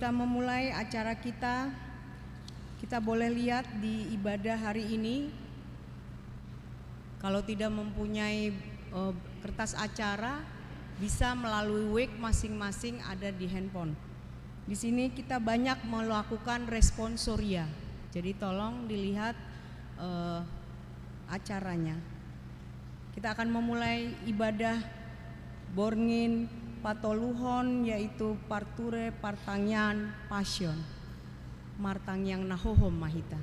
kita memulai acara kita boleh lihat di ibadah hari ini. Kalau tidak mempunyai kertas acara, bisa melalui wake masing-masing ada di handphone. Di sini kita banyak melakukan responsoria, jadi tolong dilihat acaranya. Kita akan memulai ibadah Borngin Patoluhon, yaitu Parture Partangyan Passion Martangyang Nahohom Mahita.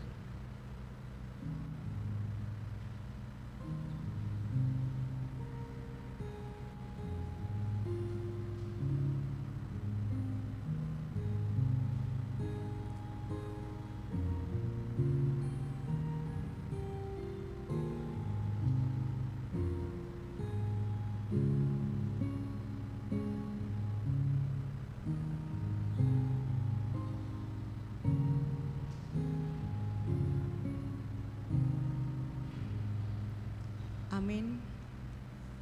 Amin.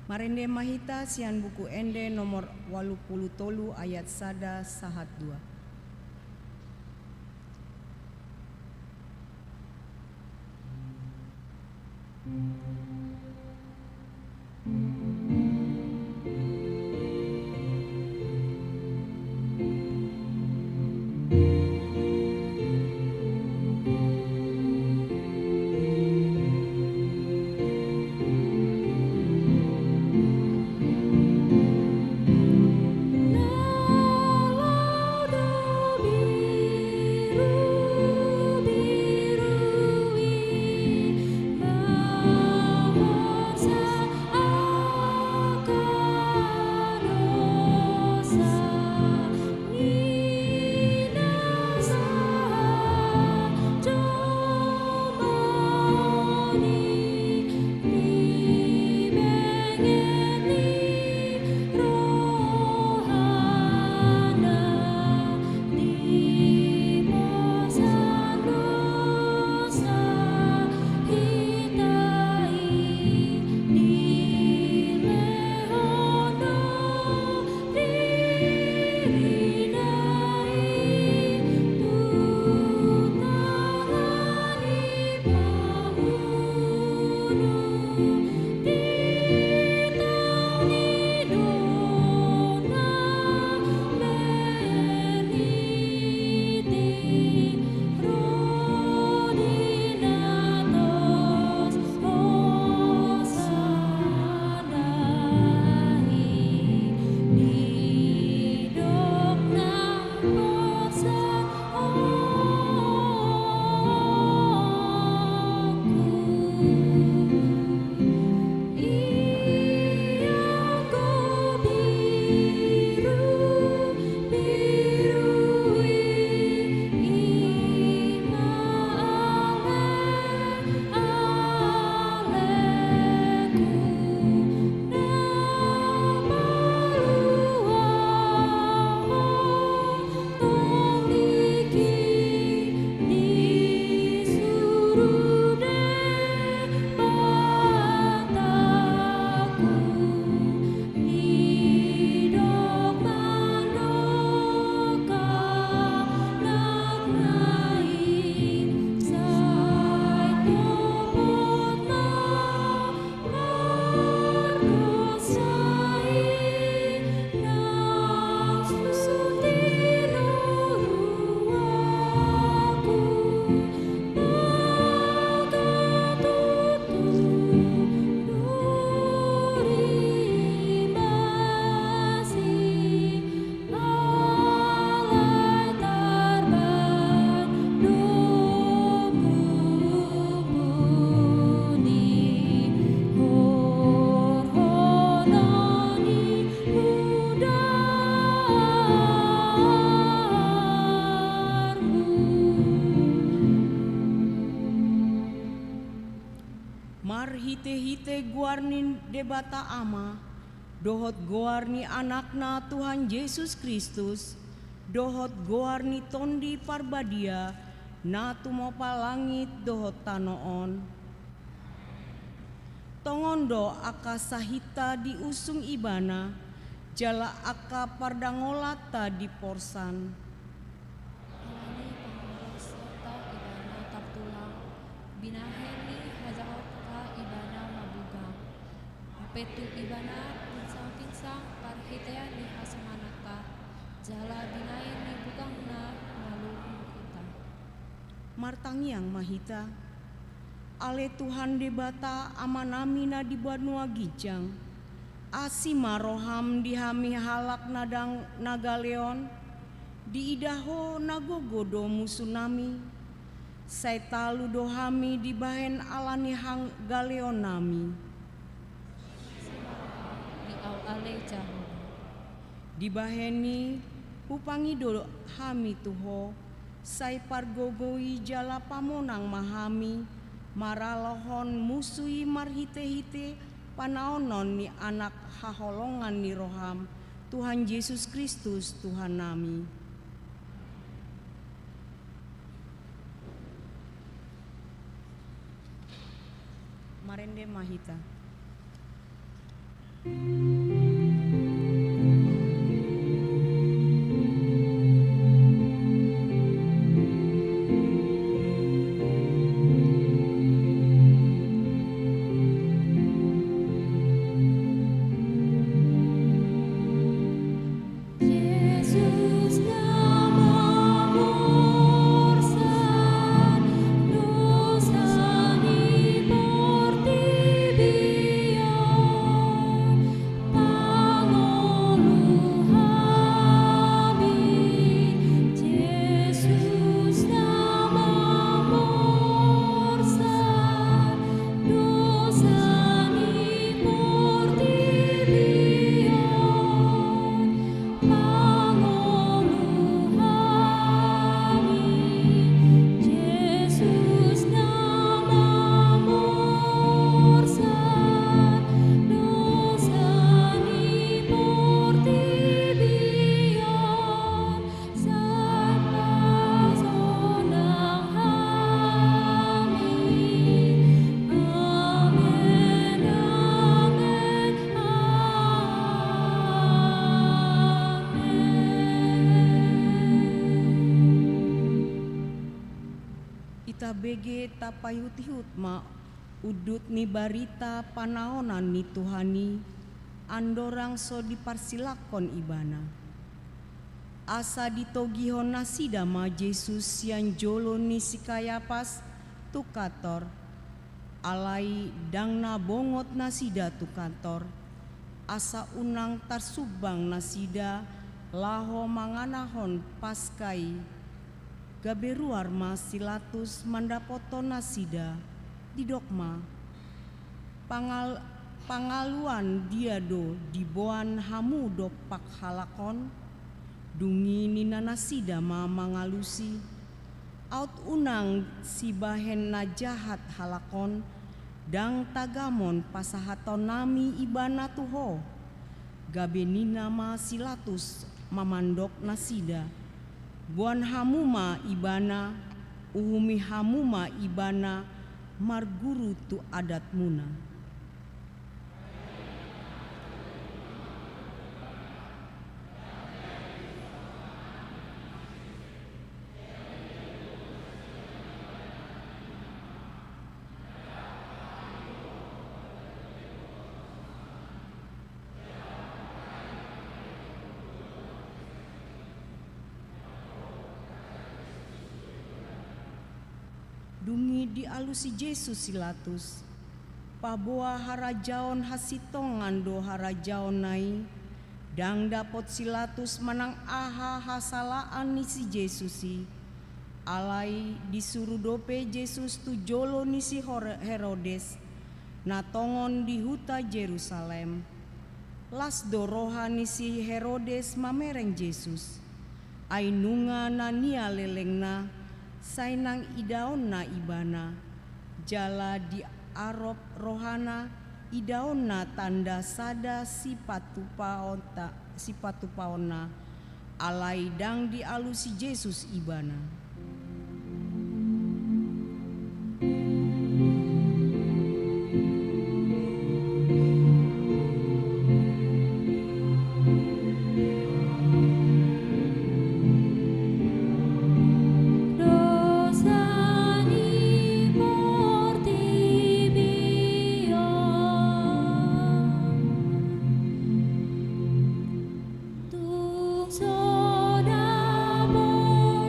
Marende Mahita sian buku ende nomor 83 ayat 1 sahat 2. Hite-hite guarni debata ama, dohot goarni anakna Tuhan Yesus Kristus, dohot goarni tondi parbadia, na tumopa langit dohot tanoon. Tongondo aka sahita diusung ibana, jala aka pardangolata di porsan. binaheni hajaotka ibana mabuga. Apetu ibana pinsang-pinsang parhitea ni hasamanaka. Jala binaheni bugangna maluhung kita. Martangiang mahita. Ale Tuhan debata amanamina di Banua Gijang. Asima roham dihami halak nadang nagaleon. Di idaho nagogodo musunami. Saitalu dohami di bahen alani hang galeonami. Di au ale jaho. Di baheni upangido hami tuho. Sai pargogoi jala pamonang mahami. Maralohon musui marhite-hite panaonon ni anak haholongan ni roham Tuhan Yesus Kristus Tuhan nami. Marende mahita. Yesus namamu orsan, dosani portibion, pangoluhami. Yesus namamu orsan, dosani portibion, pangoluhami. Yesus namamu orsan, dosani portibion, sapasonang hami. Amen, amen, amen. Ita bege tapayut-hut ma udut ni barita panaonan ni Tuhani andorang so diparsilakon ibana. Asa ditogihon nasida ma Yesus yang jolo ni si Kayapas tukator. Alai dangna bongot nasida tukator. Asa unang tarsubang nasida laho manganahon paskai. Gaberuar ma silatus mandapoto nasida di dokma. Pangaluan diado diboan hamu dok pak halakon. Dungi nina nasida ma mangalusi. Out unang si bahen na jahat halakon. Dang tagamon pasahaton nami ibana tuho. Gabe nina ma silatus mamandok nasida. Buan hamuma ibana, uhumi hamuma ibana, marguru tu adat muna. Dungi di alusi Yesus silatus. Paboa harajaon hasitongan do harajaon nai. Dang dapot silatus manang aha hasalaan ni si Yesusi. Alai disuruh dope Yesus tu jolo ni si Herodes. Natongon di huta Jerusalem. Las doroha ni si Herodes mamereng Yesus. Ainunga na nia lelengna. Sainang idaon na ibana, jala di arop rohana, idaon na tanda sada sipatupaona, alai dang di alusi Yesus ibana. Dosani Sodabo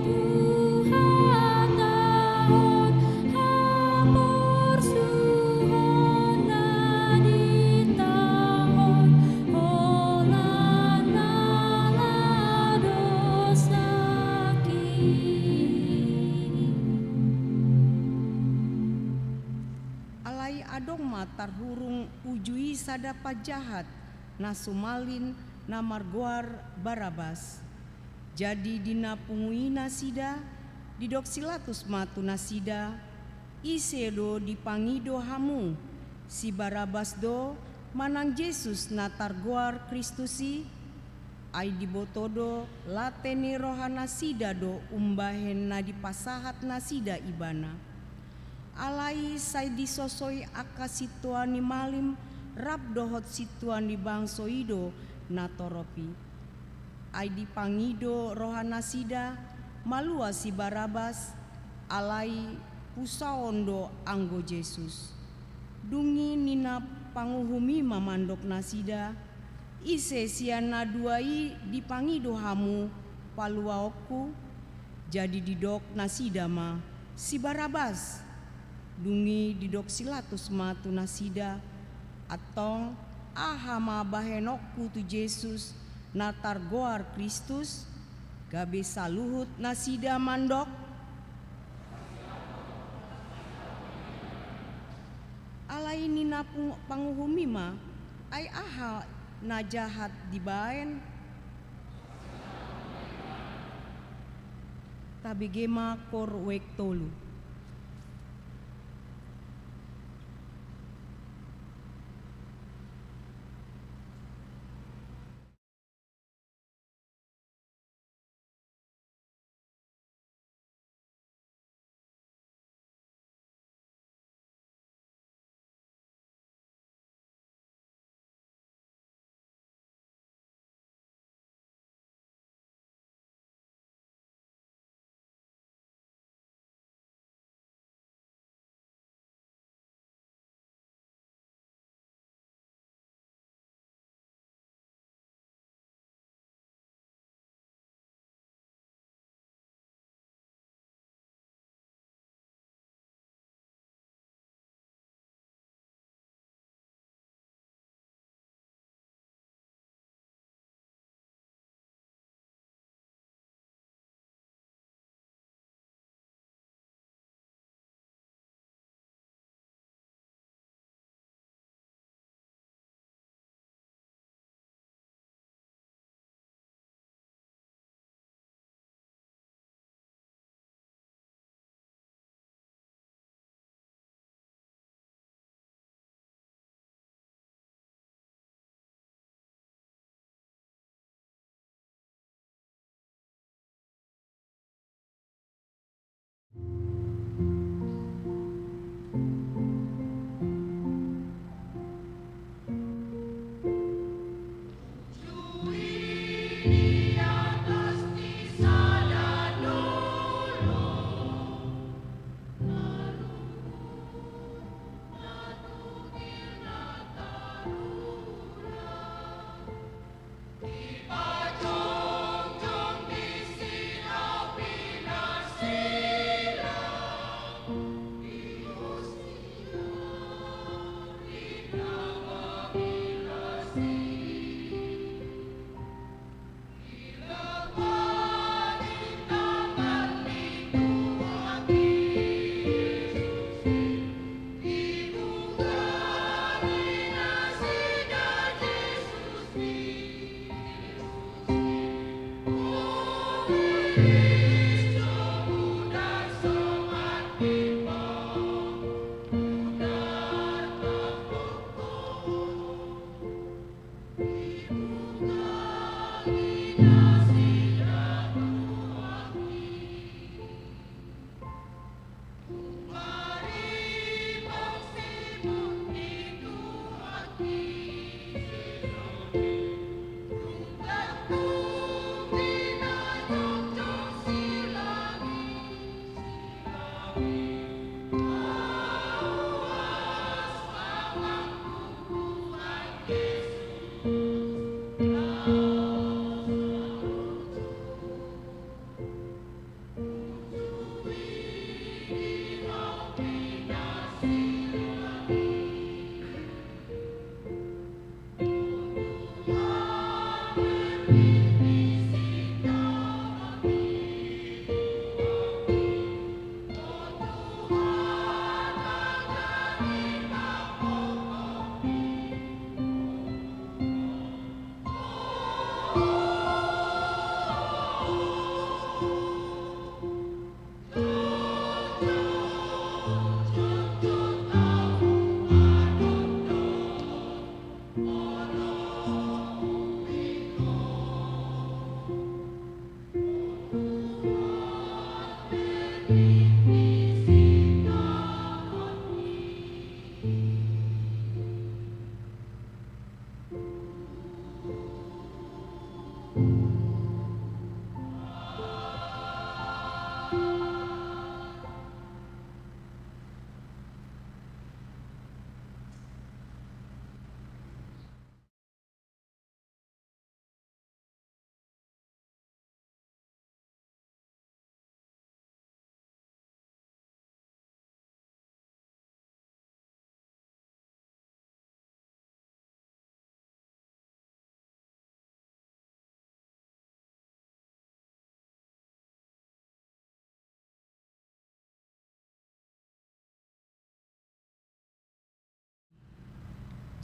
Tuhan tahun hapur suhon na di tahun holan nala dosaki. Alai adong matar hurung ujui sadapa jahat nasumalin namargoar Barabas. Jadi dina pungui nasida didoksilatus matu nasida isedo dipangido hamu si Barabas do manang Yesus natargoar Kristusi ai dibotodo lateni rohana sida do umbahen na dipasahat nasida ibana. Alai sai disosoi aka situani malim rap dohot situani bangsoido natoropi. Ai dipangido rohana sida malua si Barabas alai pusaondo anggo Yesus. Dungi nina panguhumi mamandok nasida ise siana duai dipangido hamu paluaoku jadi didok nasida ma si Barabas. Dungi didok silatus matu nasida atong ahama bahenokku tu Yesus natar goar Kristus gabe saluhut nasida mandok alai nina panguhumima ai aha najahat dibaen tabigema kor wek tolu.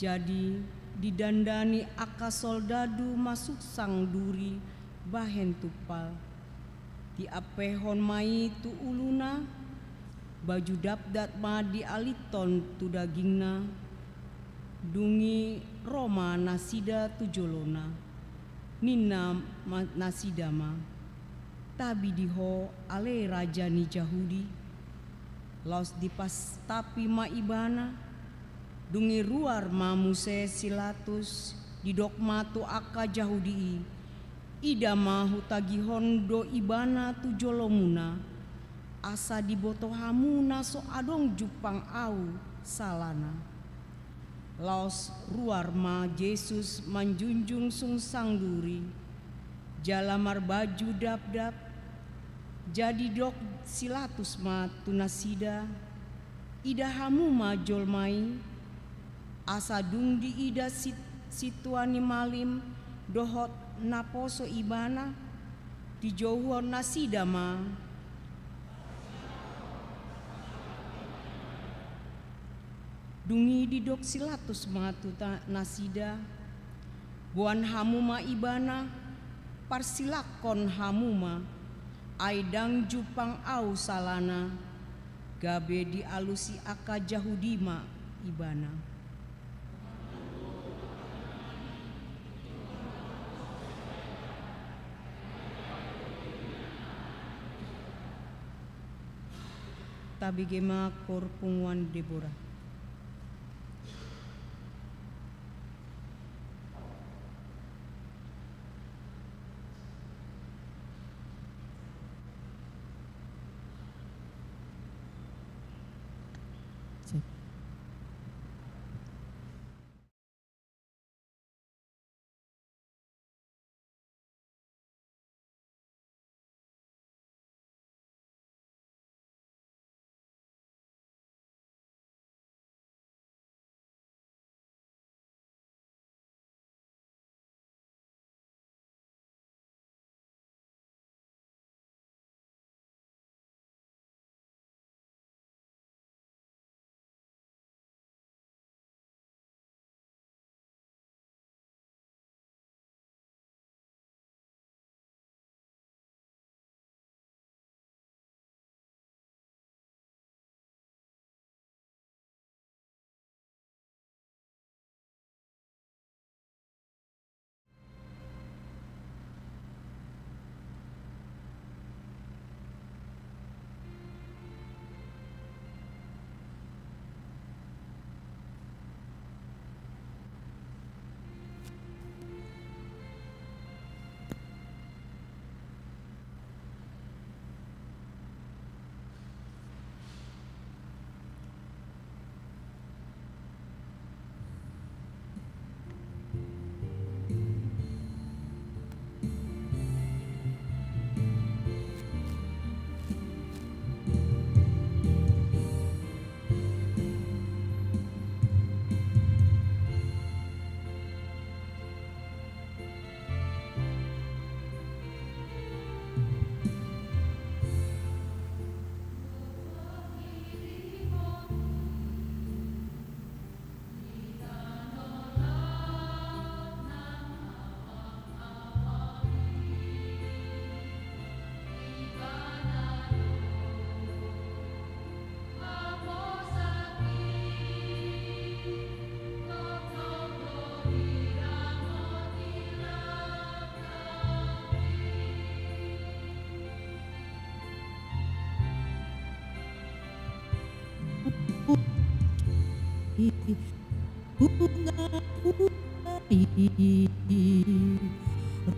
Jadi didandani aka soldadu masuk sang duri bahen tupal. Di apehon mai tu uluna, baju dapdat ma di aliton tu dagingna, dungi Roma nasida tu jolona, nina nasida ma, tabi diho ale raja ni Jahudi, laos dipas tapi ma ibana, dungi ruar ma muse silatus, didokma tu aka Jahudi, ida ma hutagihon do ibana tu jolomuna, asa diboto hamuna so adong jupang au salana. Laos ruar ma Yesus manjunjung sung sang duri, jalamar baju dap-dap, jadi dok silatus ma tunasida, ida hamu ma jolmai, asa dung di ida situani malim, dohot naposo ibana, dijauhon nasida ma, dungi didok silatus matu nasida, buan hamuma ibana, parsilakon hamuma, aidang jupang au salana, gabe di alusi aka Jahudima ibana. Tabigema korpunguan Deborah.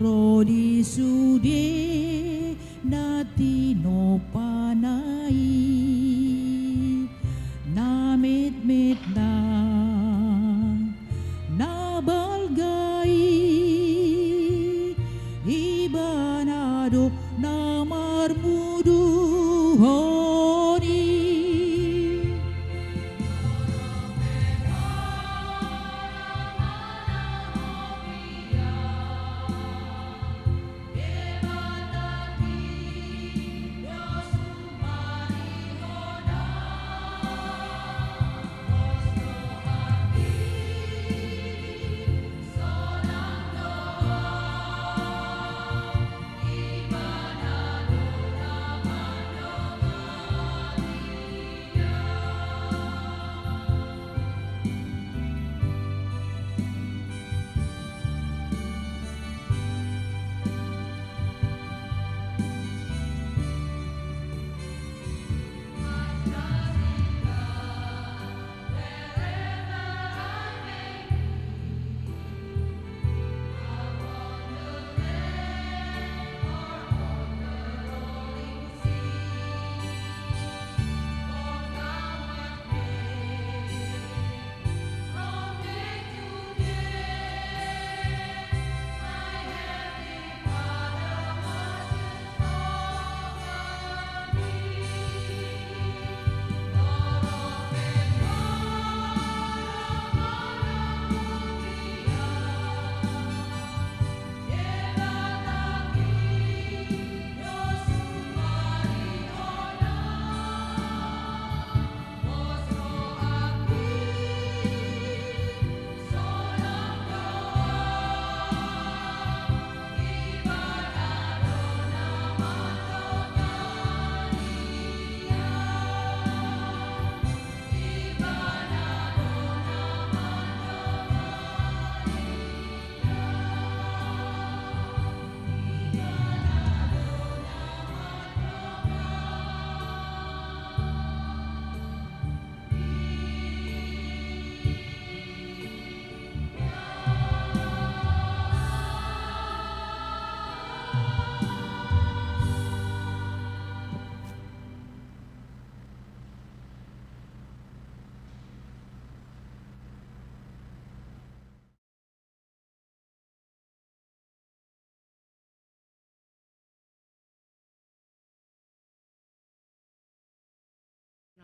Rodi sude nati no panai namit mit na balgai ibanado na marmudu honi.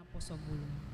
Posobulung.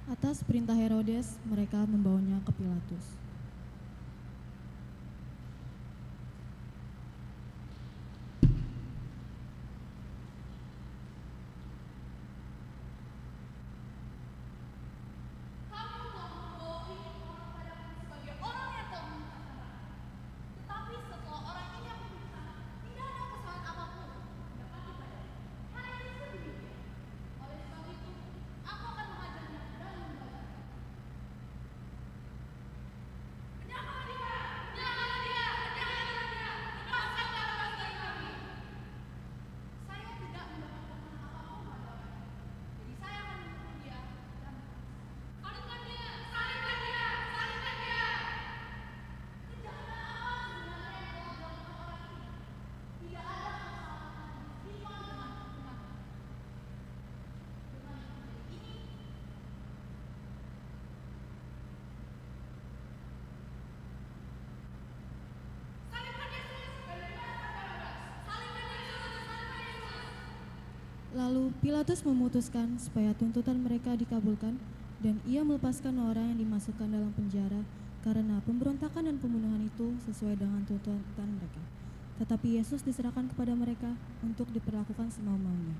Atas perintah Herodes, mereka membawanya ke Pilatus. Lalu Pilatus memutuskan supaya tuntutan mereka dikabulkan dan ia melepaskan orang yang dimasukkan dalam penjara karena pemberontakan dan pembunuhan itu sesuai dengan tuntutan mereka. Tetapi Yesus diserahkan kepada mereka untuk diperlakukan semau-maunya.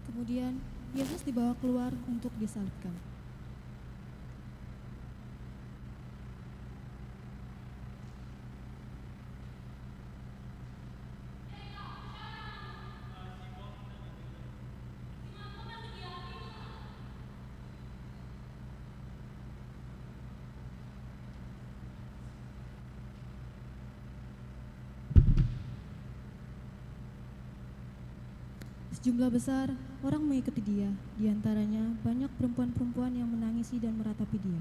Kemudian Yesus dibawa keluar untuk disalibkan. Sejumlah besar orang mengikuti dia, diantaranya banyak perempuan-perempuan yang menangisi dan meratapi dia.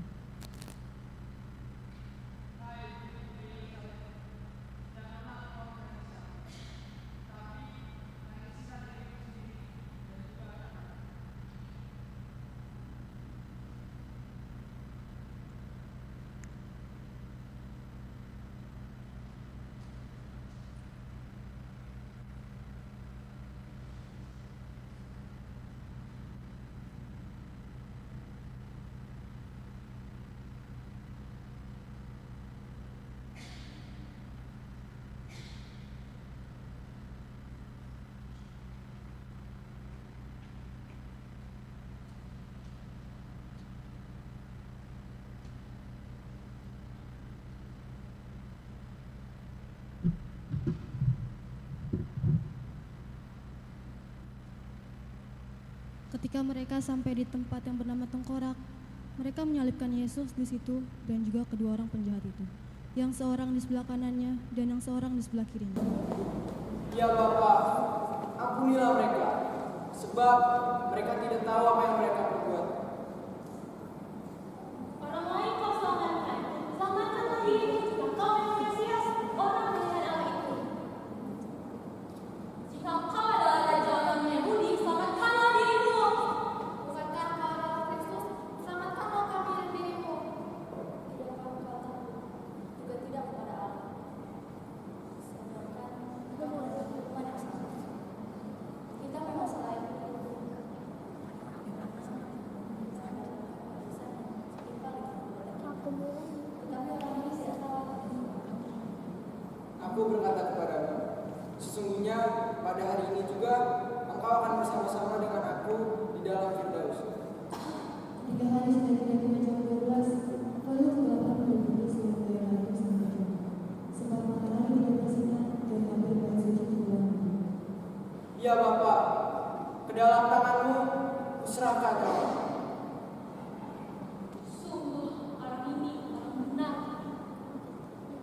Ketika mereka sampai di tempat yang bernama Tengkorak, mereka menyalibkan Yesus di situ dan juga kedua orang penjahat itu, yang seorang di sebelah kanannya dan yang seorang di sebelah kirinya. Ya Bapa, ampunilah mereka, sebab mereka tidak tahu apa yang mereka perbuat. Orang lain kau selamatkan, selamatkanlah dirimu jika kau memang Mesias, orang pilihan Allah itu. Jika kau adalah Raja orang Yahudi, selamatkanlah dirimu. Bukankah kau adalah Kristus, selamatkanlah kami dan dirimu. Tidak kau katakan, juga tidak kepada Allah. Sebab Aku berkata kepadamu, sesungguhnya pada hari ini juga engkau akan bersama-sama dengan aku di dalam Firdaus. 3 hari sudah tidak tiba jam 12, lalu mengapa berdiri sebelum Tuhan itu sampai jam. Sebab matahari tidak bersinar dan hampir baju suci di bulan. Ya Bapa, ke dalam tanganmu kuserahkan kau. Sungguh orang ini orang benar.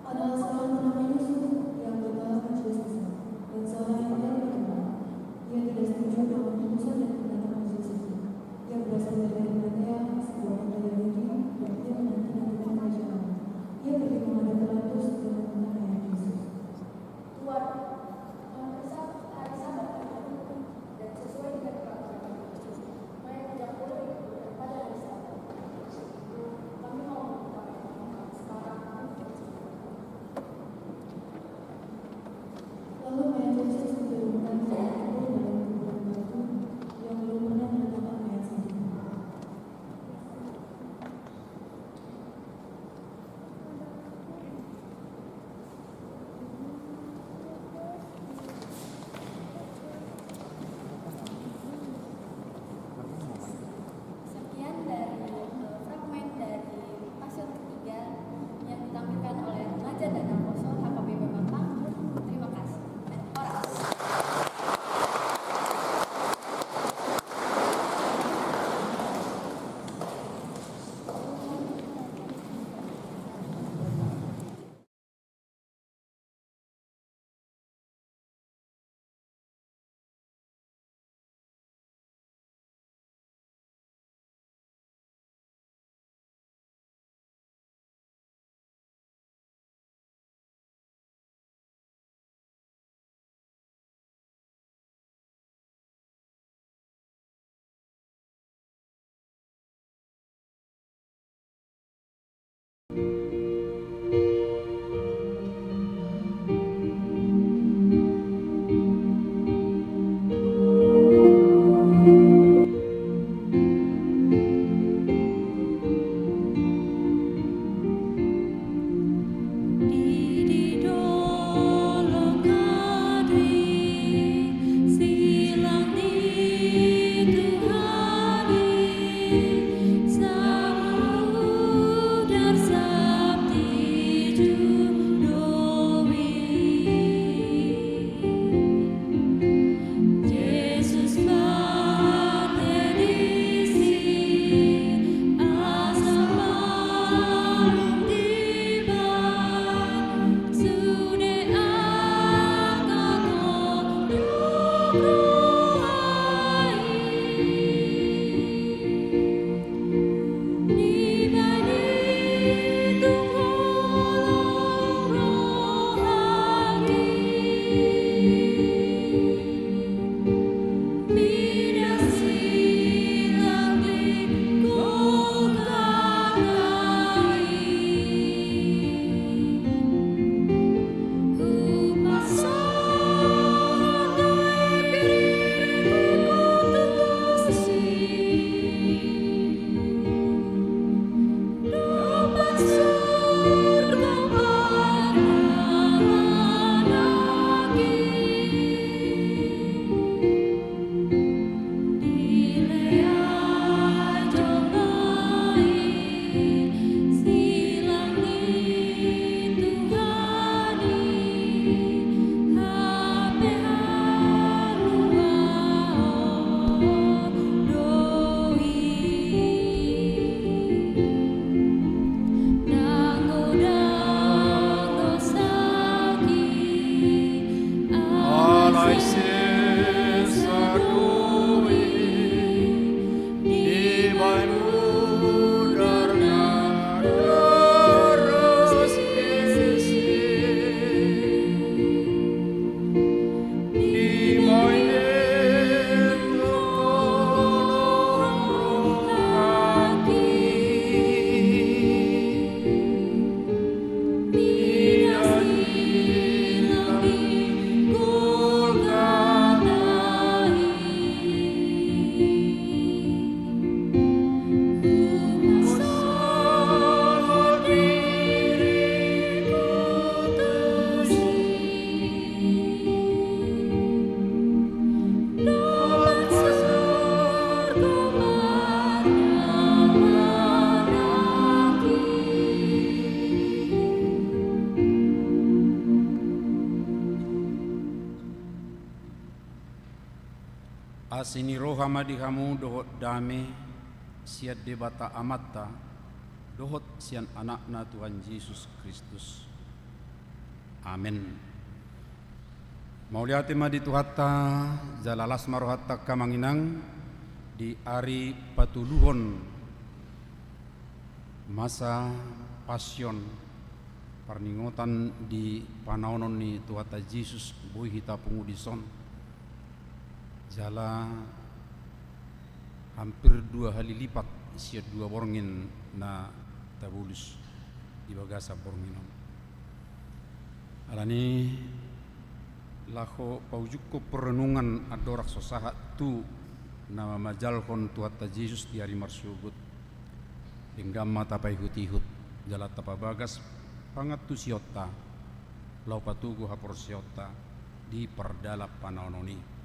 Adalah seorang bernama Yusuf yang berbalas majelis besar dan seorang yang tidak berkenal. Ia tidak setuju dengan putusan dan pendapat majelis itu. Ia berasal dari Arimatea, sebuah kota Yahudi, dan ia menanti-nantikan kerajaan Allah. Ia pergi menghadap Pilatus dan meminta ayat Yesus. Tuhan, memeriksa hari Sabat dan sesuai dengan peraturan supaya tidak boleh dilakukan pada hari Sabat. Kami mau meminta sekarang. Lalu ayat Yesus diturunkan ke dalam kuburan batu yang belum pernah menetapkan ayat sedikit. Sekian dari fragmen dari pasien ketiga yang ditampilkan oleh remaja dan apostol HKBP Mampang. Terima kasih. Dan oras. Di dolong hari silang dituhani samudar asini roha madihamu dohot dame siat debata amatta dohot sian anakna Tuhan Yesus Kristus. Amin. Mauliati madi Tuhatta jalalas marohatta kamanginang di ari patuluhon masa pasion parningotan di panaonon ni Tuhatta Yesus bui hita pengudison jala hampir 2 kali lipat sia 2 borngin na tabulus di bagasa bornginon alani lako paujukko perenungan adorak sosaha tu nama majalkon Tuhatta Yesus di hari marsyugut hinggam mata pai hutihut jala tapa bagas pangat tu siota lau patugu hapor siota di perdalap panaononi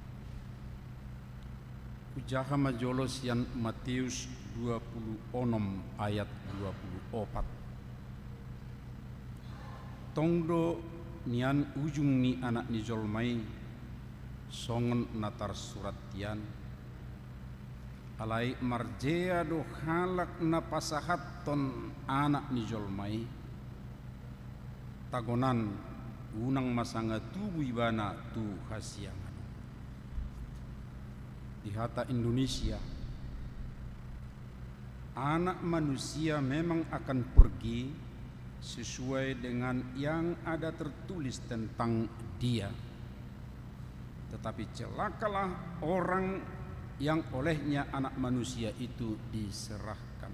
ujaha majolos yang Matius 26 ayat 24 tongdo nian ujung ni anak ni jolmai songon natar surat tian alai marjea do halak na pasahaton anak ni jolmai tagonan unang masanga tubuh ibana tu hasiangan di hata Indonesia anak manusia memang akan pergi sesuai dengan yang ada tertulis tentang dia. Tetapi celakalah orang yang olehnya anak manusia itu diserahkan.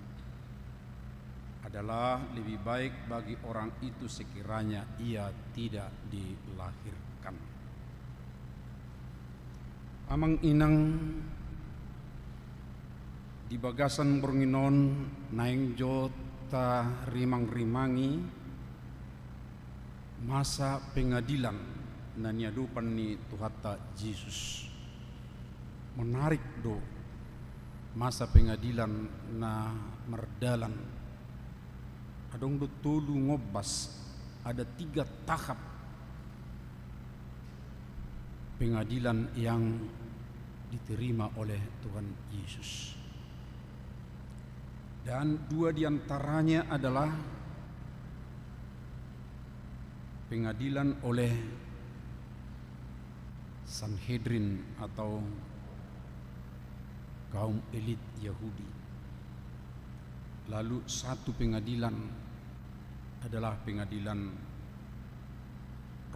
Adalah lebih baik bagi orang itu sekiranya ia tidak dilahirkan. Amang inang di bagasan Bornginon naing jota rimang-rimangi masa pengadilan naniadupan ni Tuhatta Yesus menarik do masa pengadilan na merdalan adong do tolu ngobas ada 3 tahap pengadilan yang diterima oleh Tuhan Yesus. Dan 2 diantaranya adalah pengadilan oleh Sanhedrin atau kaum elit Yahudi. Lalu 1 pengadilan adalah pengadilan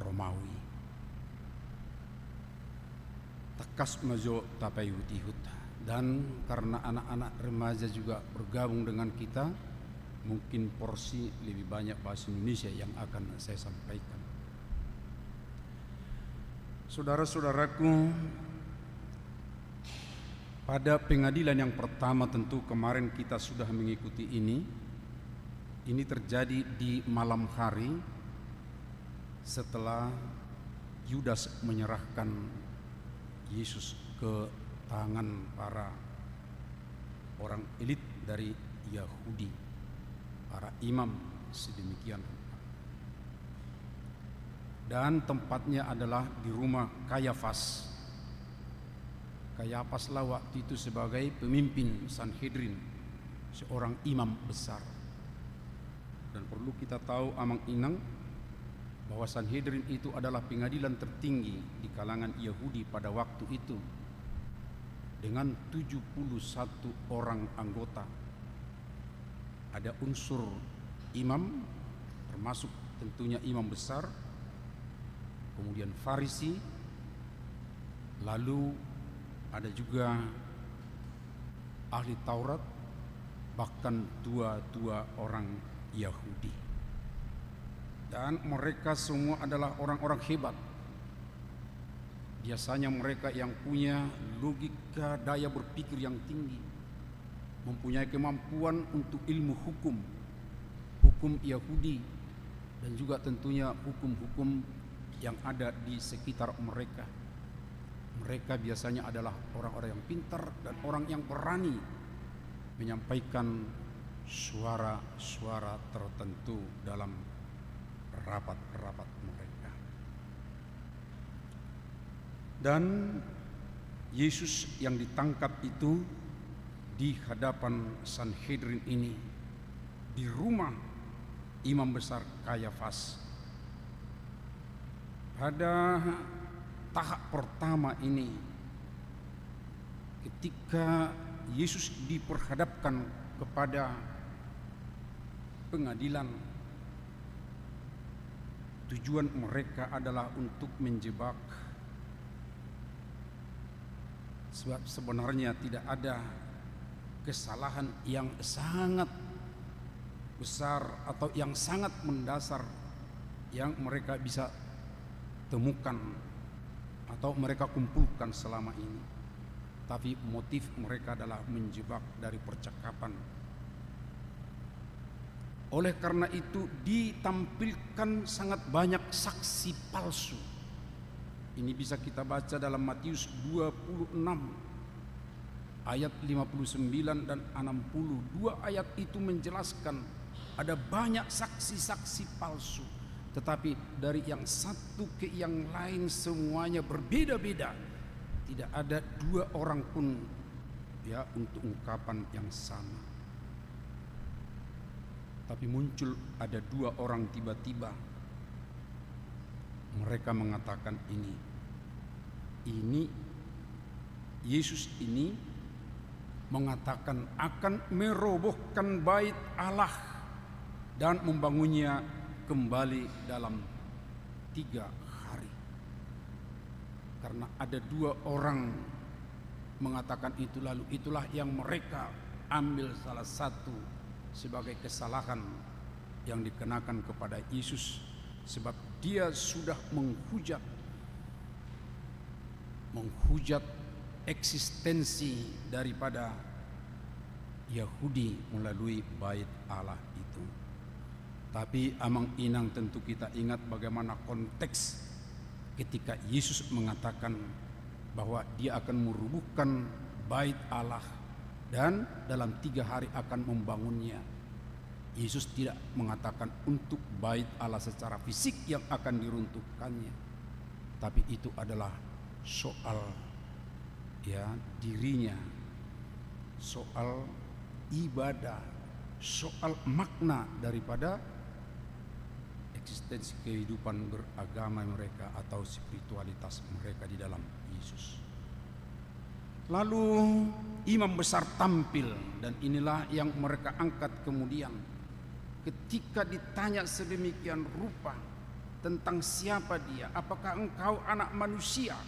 Romawi. Takas majo tapai hutihut. Dan karena anak-anak remaja juga bergabung dengan kita, mungkin porsi lebih banyak bahasa Indonesia yang akan saya sampaikan. Saudara-saudaraku, pada pengadilan yang pertama tentu kemarin kita sudah mengikuti ini terjadi di malam hari setelah Yudas menyerahkan Yesus ke tangan para orang elit dari Yahudi, para imam sedemikian rupa. Dan tempatnya adalah di rumah Kayafas. Kayafaslah waktu itu sebagai pemimpin Sanhedrin, seorang imam besar. Dan perlu kita tahu amang inang bahwa Sanhedrin itu adalah pengadilan tertinggi di kalangan Yahudi pada waktu itu, dengan 71 orang anggota. Ada unsur imam, termasuk tentunya imam besar, kemudian Farisi, lalu ada juga ahli Taurat, bahkan tua-tua orang Yahudi. Dan mereka semua adalah orang-orang hebat. Biasanya mereka yang punya logika, daya berpikir yang tinggi, mempunyai kemampuan untuk ilmu hukum Yahudi, dan juga tentunya hukum-hukum yang ada di sekitar mereka. Mereka biasanya adalah orang-orang yang pintar dan orang yang berani menyampaikan suara-suara tertentu dalam rapat-rapat mereka. Dan Yesus yang ditangkap itu di hadapan Sanhedrin ini, di rumah Imam Besar Kayafas. Pada tahap pertama ini, ketika Yesus diperhadapkan kepada pengadilan, tujuan mereka adalah untuk menjebak. Sebab sebenarnya tidak ada kesalahan yang sangat besar atau yang sangat mendasar yang mereka bisa temukan atau mereka kumpulkan selama ini. Tapi motif mereka adalah menjebak dari percakapan. Oleh karena itu ditampilkan sangat banyak saksi palsu. Ini bisa kita baca dalam Matius 26 ayat 59 dan 60. Dua ayat itu menjelaskan ada banyak saksi-saksi palsu. Tetapi dari yang satu ke yang lain semuanya berbeda-beda. Tidak ada dua orang pun ya untuk ungkapan yang sama. Tapi muncul ada dua orang tiba-tiba. Mereka mengatakan ini Yesus ini mengatakan akan merobohkan bait Allah dan membangunnya kembali dalam 3 hari. Karena ada dua orang mengatakan itu, lalu itulah yang mereka ambil salah satu sebagai kesalahan yang dikenakan kepada Yesus, sebab dia sudah menghujat eksistensi daripada Yahudi melalui bait Allah itu. Tapi amang inang tentu kita ingat bagaimana konteks ketika Yesus mengatakan bahwa dia akan merubuhkan bait Allah dan dalam 3 hari akan membangunnya. Yesus tidak mengatakan untuk bait Allah secara fisik yang akan diruntuhkannya, tapi itu adalah soal dirinya, soal ibadah, soal makna daripada eksistensi kehidupan beragama mereka atau spiritualitas mereka di dalam Yesus. Lalu imam besar tampil, dan inilah yang mereka angkat kemudian. Ketika ditanya sedemikian rupa tentang siapa dia, apakah engkau anak manusia?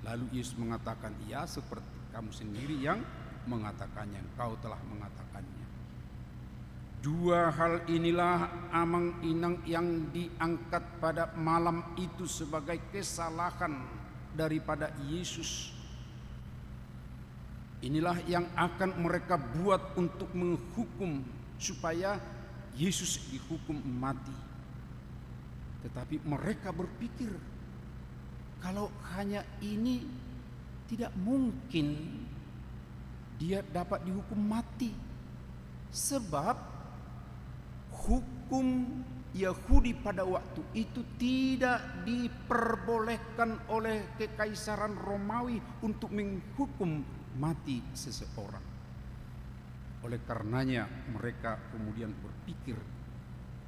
Lalu Yesus mengatakan, iya, seperti kamu sendiri yang mengatakannya, engkau telah mengatakannya. Dua hal inilah amang inang yang diangkat pada malam itu sebagai kesalahan daripada Yesus. Inilah yang akan mereka buat untuk menghukum supaya Yesus dihukum mati. Tetapi mereka berpikir kalau hanya ini tidak mungkin dia dapat dihukum mati, sebab hukum Yahudi pada waktu itu tidak diperbolehkan oleh kekaisaran Romawi untuk menghukum mati seseorang. Oleh karenanya mereka kemudian berpikir,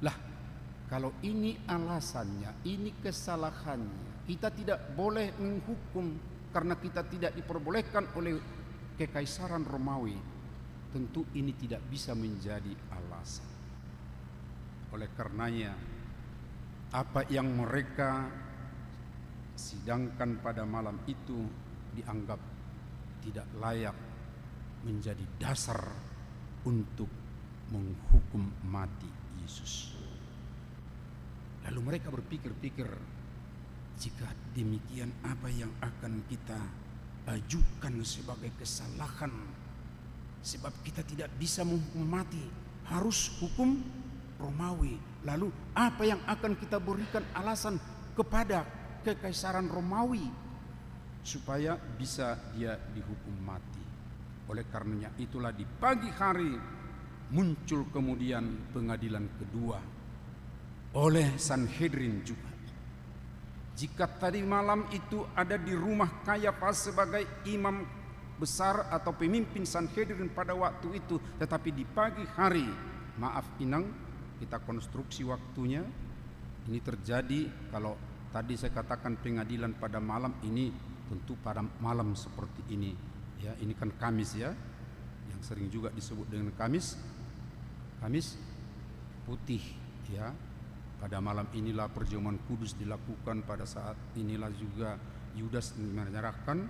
lah kalau ini alasannya, ini kesalahannya, kita tidak boleh menghukum karena kita tidak diperbolehkan oleh kekaisaran Romawi, tentu ini tidak bisa menjadi alasan. Oleh karenanya apa yang mereka sidangkan pada malam itu dianggap tidak layak menjadi dasar untuk menghukum mati Yesus. Lalu mereka berpikir-pikir, jika demikian apa yang akan kita ajukan sebagai kesalahan, sebab kita tidak bisa menghukum mati, harus hukum Romawi. Lalu apa yang akan kita berikan alasan kepada kekaisaran Romawi supaya bisa dia dihukum mati? Oleh karenanya itulah di pagi hari muncul kemudian pengadilan kedua oleh Sanhedrin juga. Jika tadi malam itu ada di rumah Kayafas sebagai imam besar atau pemimpin Sanhedrin pada waktu itu, tetapi di pagi hari, maaf Inang, kita konstruksi waktunya, ini terjadi kalau tadi saya katakan pengadilan pada malam, ini tentu pada malam seperti ini ya. Ini kan Kamis ya, yang sering juga disebut dengan Kamis putih ya. Pada malam inilah perjamuan kudus dilakukan, pada saat inilah juga Yudas menyerahkan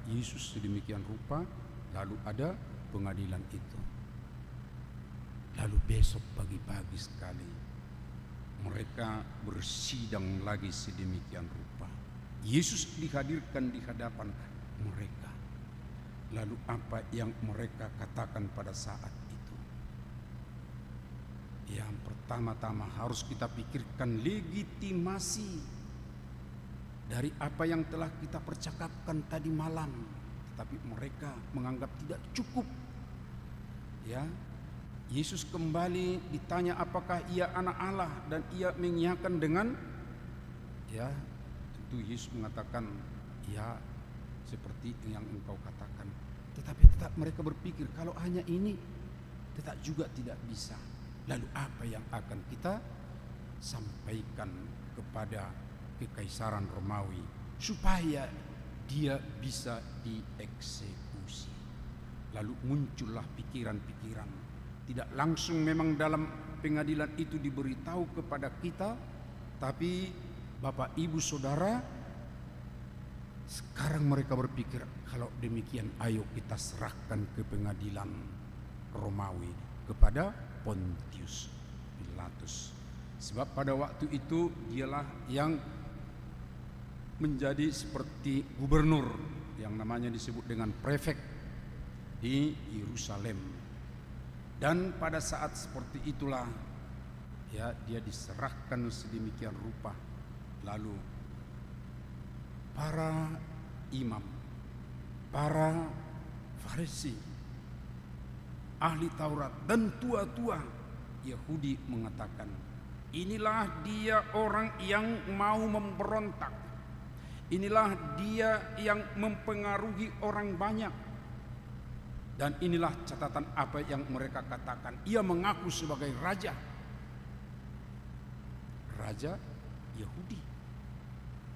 Yesus sedemikian rupa, lalu ada pengadilan itu. Lalu besok pagi-pagi sekali mereka bersidang lagi sedemikian rupa. Yesus dihadirkan di hadapan mereka. Lalu apa yang mereka katakan pada saat itu? Yang pertama-tama harus kita pikirkan legitimasi dari apa yang telah kita percakapkan tadi malam, tetapi mereka menganggap tidak cukup. Ya, Yesus kembali ditanya apakah ia anak Allah, dan ia mengiyakan dengan ya, tentu Yesus mengatakan ya, seperti yang engkau katakan. Tetapi tetap mereka berpikir kalau hanya ini tetap juga tidak bisa. Lalu apa yang akan kita sampaikan kepada Kekaisaran Romawi supaya dia bisa dieksekusi? Lalu muncullah pikiran-pikiran. Tidak langsung memang dalam pengadilan itu diberitahu kepada kita, tapi Bapak Ibu Saudara, sekarang mereka berpikir kalau demikian ayo kita serahkan ke pengadilan Romawi kepada Pontius Pilatus. Sebab pada waktu itu dialah yang menjadi seperti gubernur, yang namanya disebut dengan prefek di Yerusalem. Dan pada saat seperti itulah ya, dia diserahkan sedemikian rupa. Lalu para imam, para Farisi, ahli Taurat dan tua-tua Yahudi mengatakan, inilah dia orang yang mau memberontak. Inilah dia yang mempengaruhi orang banyak. Dan inilah catatan apa yang mereka katakan. Ia mengaku sebagai raja Yahudi.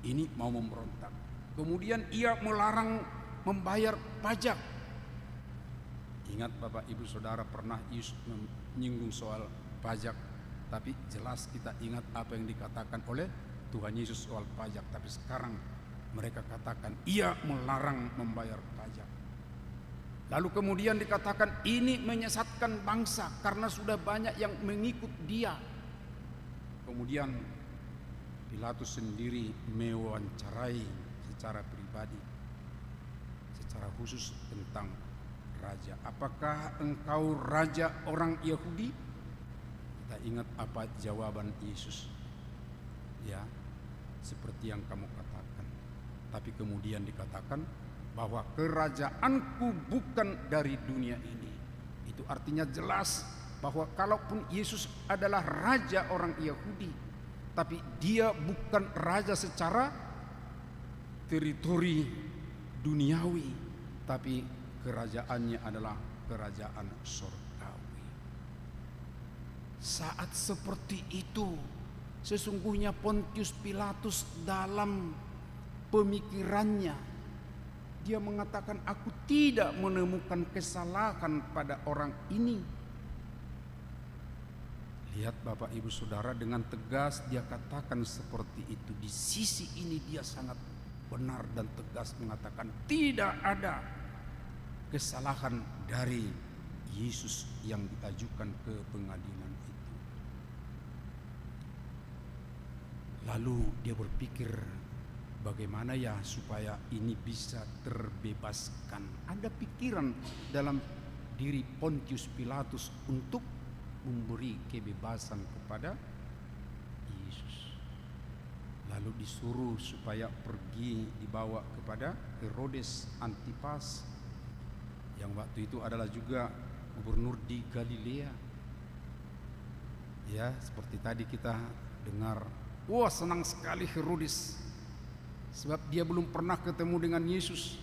Ini mau memberontak. Kemudian ia melarang membayar pajak. Ingat Bapak Ibu Saudara, pernah Yesus menyinggung soal pajak, tapi jelas kita ingat apa yang dikatakan oleh Tuhan Yesus soal pajak. Tapi sekarang mereka katakan ia melarang membayar pajak. Lalu kemudian dikatakan ini menyesatkan bangsa karena sudah banyak yang mengikut dia. Kemudian Pilatus sendiri mewawancarai secara pribadi, secara khusus tentang raja. Apakah engkau raja orang Yahudi? Kita ingat apa jawaban Yesus. Ya, seperti yang kamu katakan. Tapi kemudian dikatakan bahwa kerajaanku bukan dari dunia ini. Itu artinya jelas bahwa kalaupun Yesus adalah raja orang Yahudi, tapi dia bukan raja secara teritori duniawi, tapi kerajaannya adalah kerajaan surgawi. Saat seperti itu, sesungguhnya Pontius Pilatus dalam pemikirannya dia mengatakan, aku tidak menemukan kesalahan pada orang ini. Lihat Bapak Ibu Saudara, dengan tegas dia katakan seperti itu. Di sisi ini dia sangat benar dan tegas mengatakan tidak ada kesalahan dari Yesus yang diajukan ke pengadilan itu. Lalu dia berpikir, bagaimana ya supaya ini bisa terbebaskan. Ada pikiran dalam diri Pontius Pilatus untuk memberi kebebasan kepada Yesus. Lalu disuruh supaya pergi, dibawa kepada Herodes Antipas, yang waktu itu adalah juga gubernur di Galilea. Ya, seperti tadi kita dengar Wah, senang sekali Herodes, sebab dia belum pernah ketemu dengan Yesus.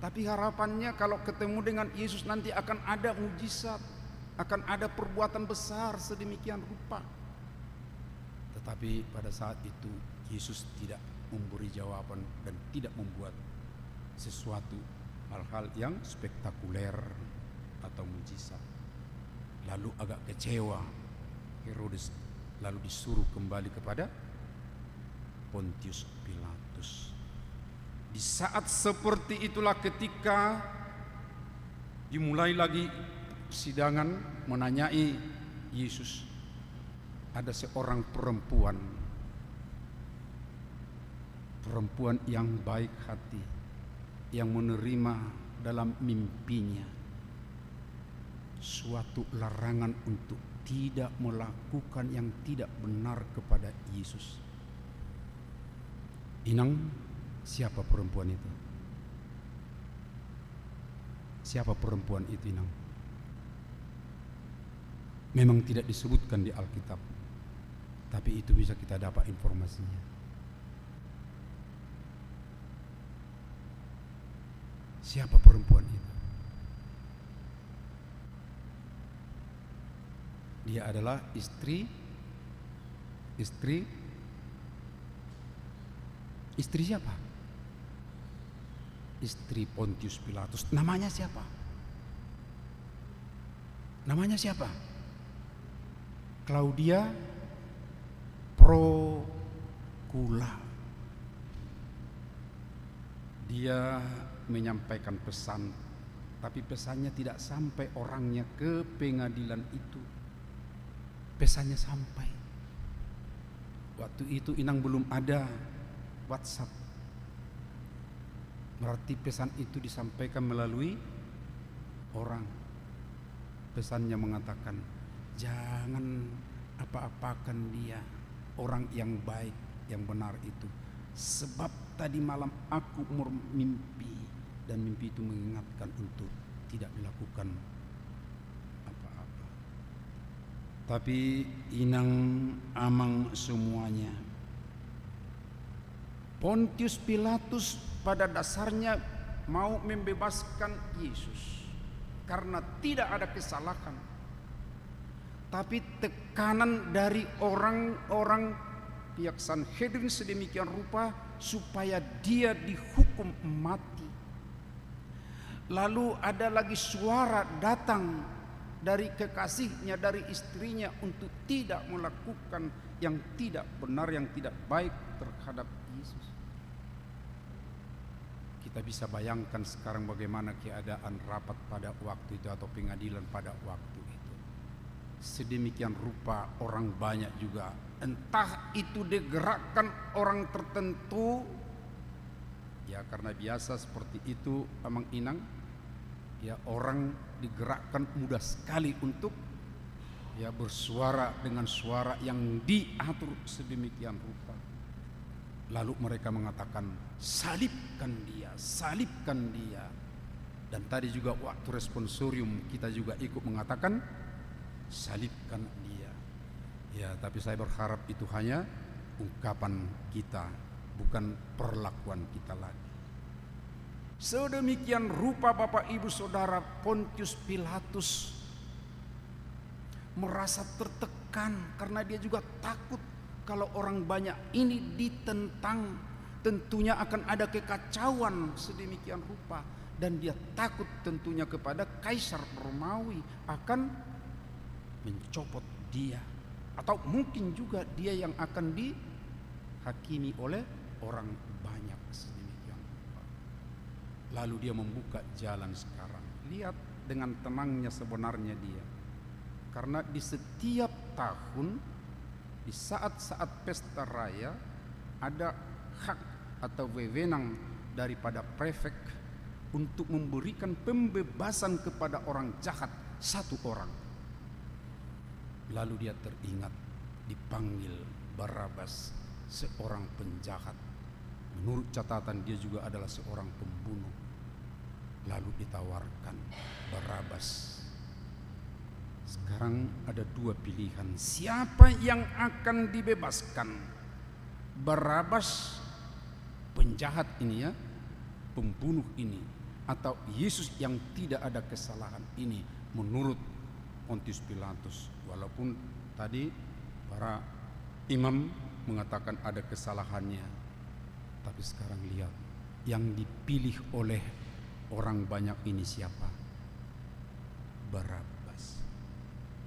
Tapi harapannya kalau ketemu dengan Yesus nanti akan ada mujizat, akan ada perbuatan besar sedemikian rupa. Tetapi pada saat itu Yesus tidak memberi jawaban dan tidak membuat sesuatu hal-hal yang spektakuler atau mujizat. Lalu agak kecewa Herodes, lalu disuruh kembali kepada Pontius Pilatus. Di saat seperti itulah ketika dimulai lagi persidangan menanyai Yesus, ada seorang perempuan yang baik hati, yang menerima dalam mimpinya suatu larangan untuk tidak melakukan yang tidak benar kepada Yesus. Inang, siapa perempuan itu? Siapa perempuan itu, Inang? Memang tidak disebutkan di Alkitab, tapi itu bisa kita dapat informasinya. Siapa perempuan itu? Dia adalah istri siapa? Istri Pontius Pilatus. Namanya siapa? Claudia Procula. Dia menyampaikan pesan, tapi pesannya tidak sampai orangnya ke pengadilan itu. Pesannya sampai. Waktu itu Inang belum ada WhatsApp. Berarti pesan itu disampaikan melalui orang. Pesannya mengatakan, jangan apa-apakan dia, orang yang baik, yang benar itu. Sebab tadi malam aku mimpi, dan mimpi itu mengingatkan untuk tidak melakukan apa-apa. Tapi Inang amang semuanya. Pontius Pilatus pada dasarnya mau membebaskan Yesus karena tidak ada kesalahan. Tapi tekanan dari orang-orang pihak Sanhedrin sedemikian rupa supaya dia dihukum mati. Lalu ada lagi suara datang dari kekasihnya, dari istrinya untuk tidak melakukan yang tidak benar, yang tidak baik terhadap Yesus. Kita bisa bayangkan sekarang bagaimana keadaan rapat pada waktu itu atau pengadilan pada waktu itu. Sedemikian rupa orang banyak juga, entah itu digerakkan orang tertentu, ya karena biasa seperti itu Amang Inang, ya orang digerakkan mudah sekali untuk ya bersuara dengan suara yang diatur sedemikian rupa. Lalu mereka mengatakan, salibkan dia, salibkan dia. Dan tadi juga waktu responsorium kita juga ikut mengatakan, salibkan dia. Ya, tapi saya berharap itu hanya ungkapan kita, bukan perlakuan kita lagi. Sedemikian rupa Bapak Ibu Saudara, Pontius Pilatus merasa tertekan karena dia juga takut kalau orang banyak ini ditentang, tentunya akan ada kekacauan sedemikian rupa, dan dia takut tentunya kepada Kaisar Romawi akan mencopot dia, atau mungkin juga dia yang akan dihakimi oleh orang banyak sedemikian rupa. Lalu dia membuka jalan sekarang. Lihat dengan tenangnya sebenarnya dia, karena di setiap tahun di saat-saat pesta raya ada hak atau wewenang daripada prefek untuk memberikan pembebasan kepada orang jahat satu orang. Lalu dia teringat dipanggil Barabas, seorang penjahat. Menurut catatan dia juga adalah seorang pembunuh. Lalu ditawarkan Barabas. Sekarang ada dua pilihan, siapa yang akan dibebaskan? Barabas penjahat ini ya, pembunuh ini, atau Yesus yang tidak ada kesalahan ini menurut Pontius Pilatus. Walaupun tadi para imam mengatakan ada kesalahannya, tapi sekarang lihat yang dipilih oleh orang banyak ini siapa? Barabas.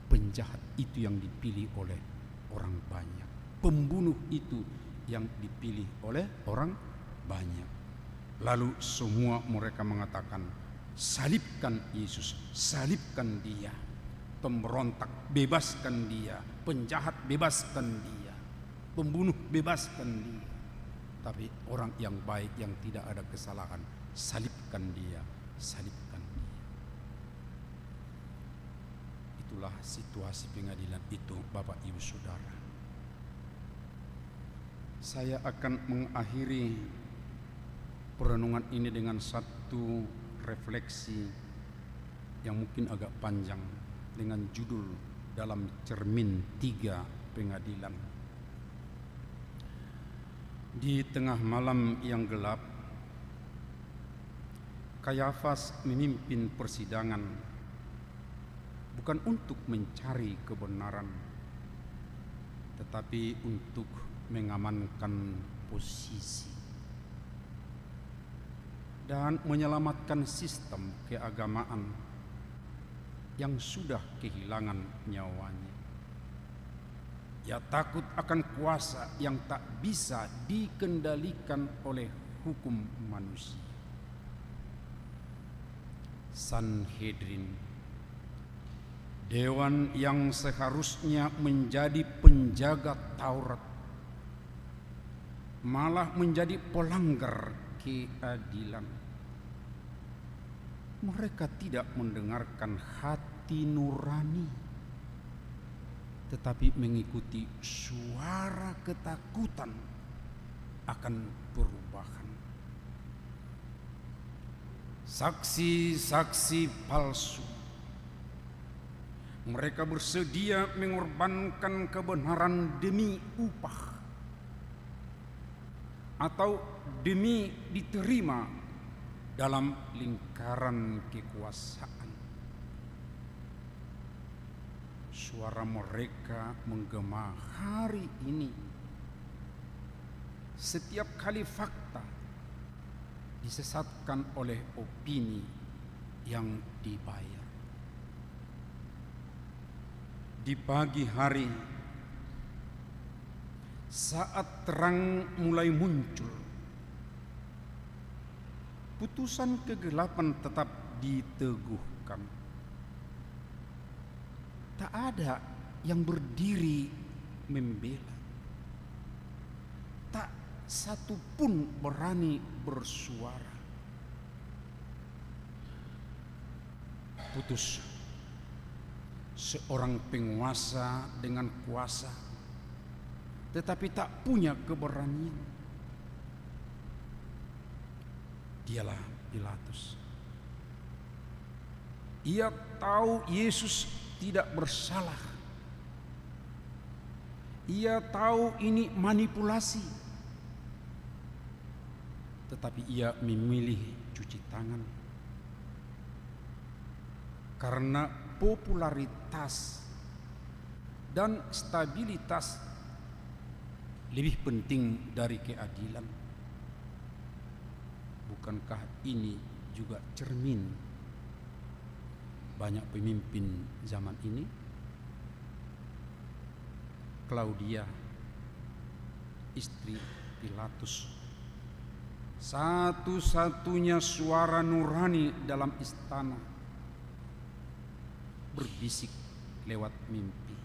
Penjahat itu yang dipilih oleh orang banyak. Pembunuh itu yang dipilih oleh orang banyak. Lalu semua mereka mengatakan, salibkan Yesus, salibkan dia. Pemberontak, bebaskan dia. Penjahat, bebaskan dia. Pembunuh, bebaskan dia. Tapi orang yang baik, yang tidak ada kesalahan, salibkan dia, salibkan dia. Itulah situasi pengadilan itu, Bapak Ibu Saudara. Saya akan mengakhiri perenungan ini dengan satu refleksi yang mungkin agak panjang dengan judul dalam cermin 3 pengadilan. Di tengah malam yang gelap, Kayafas memimpin persidangan bukan untuk mencari kebenaran, tetapi untuk mengamankan posisi dan menyelamatkan sistem keagamaan yang sudah kehilangan nyawanya. Ia takut akan kuasa yang tak bisa dikendalikan oleh hukum manusia. Sanhedrin, dewan yang seharusnya menjadi penjaga Taurat, malah menjadi pelanggar keadilan. Mereka tidak mendengarkan hati nurani, tetapi mengikuti suara ketakutan akan perubahan. Saksi-saksi palsu, mereka bersedia mengorbankan kebenaran demi upah atau demi diterima dalam lingkaran kekuasaan. Suara mereka menggema hari ini setiap kali fakta disesatkan oleh opini yang dibayar. Di pagi hari, saat terang mulai muncul, putusan kegelapan tetap diteguhkan. Tak ada yang berdiri membela. Tak satu pun berani bersuara. Putus seorang penguasa dengan kuasa, tetapi tak punya keberanian. Dialah Pilatus. Ia tahu Yesus tidak bersalah. Ia tahu ini manipulasi, tetapi ia memilih cuci tangan karena popularitas dan stabilitas lebih penting dari keadilan. Bukankah ini juga cermin banyak pemimpin zaman ini? Claudia, istri Pilatus, satu-satunya suara nurani dalam istana, berbisik lewat mimpi.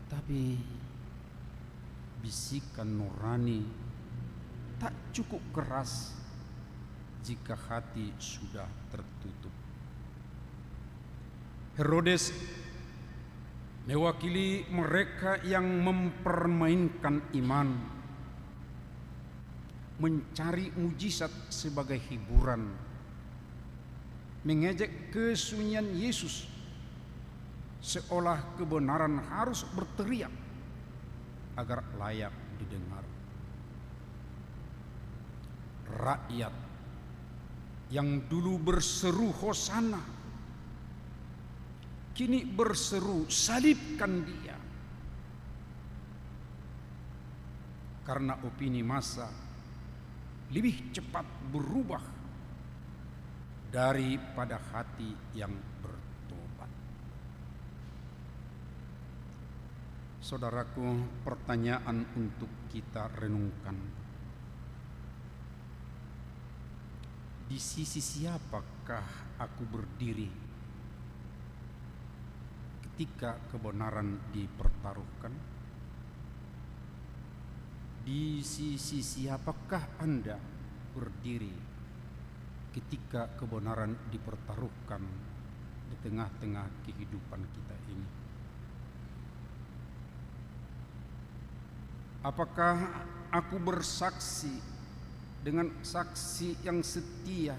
Tapi bisikan nurani tak cukup keras jika hati sudah tertutup. Herodes mewakili mereka yang mempermainkan iman, mencari mujizat sebagai hiburan, mengejek kesunyian Yesus, seolah kebenaran harus berteriak agar layak didengar. Rakyat yang dulu berseru Hosana, kini berseru salibkan dia. Karena opini massa lebih cepat berubah daripada hati yang bertobat. Saudaraku, pertanyaan untuk kita renungkan. Di sisi siapakah aku berdiri ketika kebenaran dipertaruhkan? Di sisi siapakah Anda berdiri ketika kebenaran dipertaruhkan di tengah-tengah kehidupan kita ini? Apakah aku bersaksi dengan saksi yang setia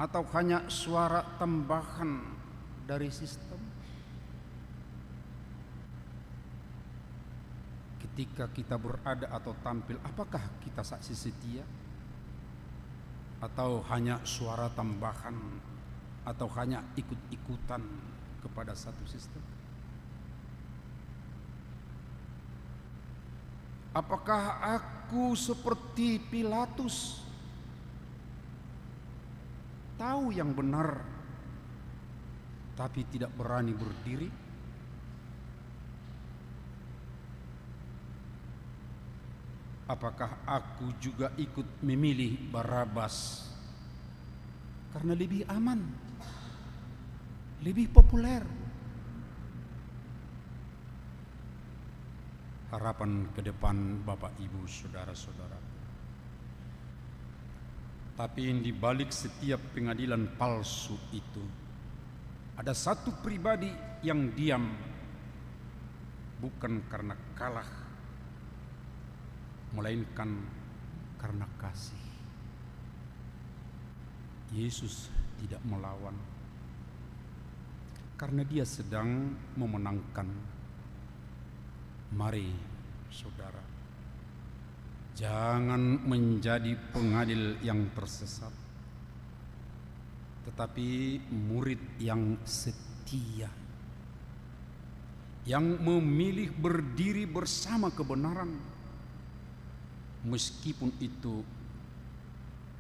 atau hanya suara tambahan dari sistem? Ketika kita berada atau tampil, apakah kita saksi setia atau hanya suara tambahan atau hanya ikut-ikutan kepada satu sistem? Apakah aku seperti Pilatus, tahu yang benar tapi tidak berani berdiri? Apakah aku juga ikut memilih Barabas karena lebih aman, lebih populer? Harapan ke depan Bapak Ibu Saudara-saudara. Tapi di balik setiap pengadilan palsu itu ada satu pribadi yang diam, bukan karena kalah, melainkan karena kasih. Yesus tidak melawan karena dia sedang memenangkan. Mari saudara, jangan menjadi pengadil yang tersesat, tetapi murid yang setia, yang memilih berdiri bersama kebenaran, meskipun itu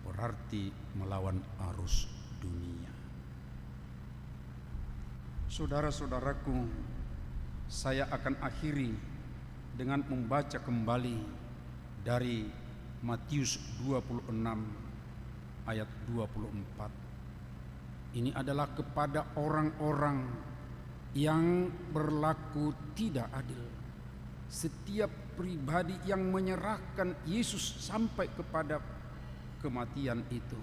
berarti melawan arus dunia. Saudara-saudaraku, saya akan akhiri dengan membaca kembali dari Matius 26 ayat 24. Ini adalah kepada orang-orang yang berlaku tidak adil. Setiap pribadi yang menyerahkan Yesus sampai kepada kematian itu,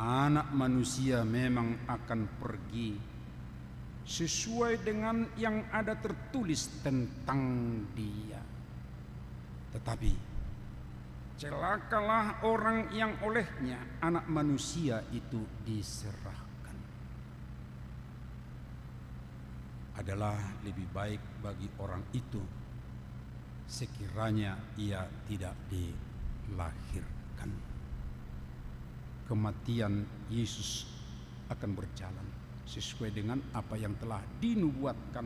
Anak Manusia memang akan pergi sesuai dengan yang ada tertulis tentang dia. Tetapi celakalah orang yang olehnya Anak Manusia itu diserahkan. Adalah lebih baik bagi orang itu sekiranya ia tidak dilahirkan. Kematian Yesus akan berjalan sesuai dengan apa yang telah dinubuatkan.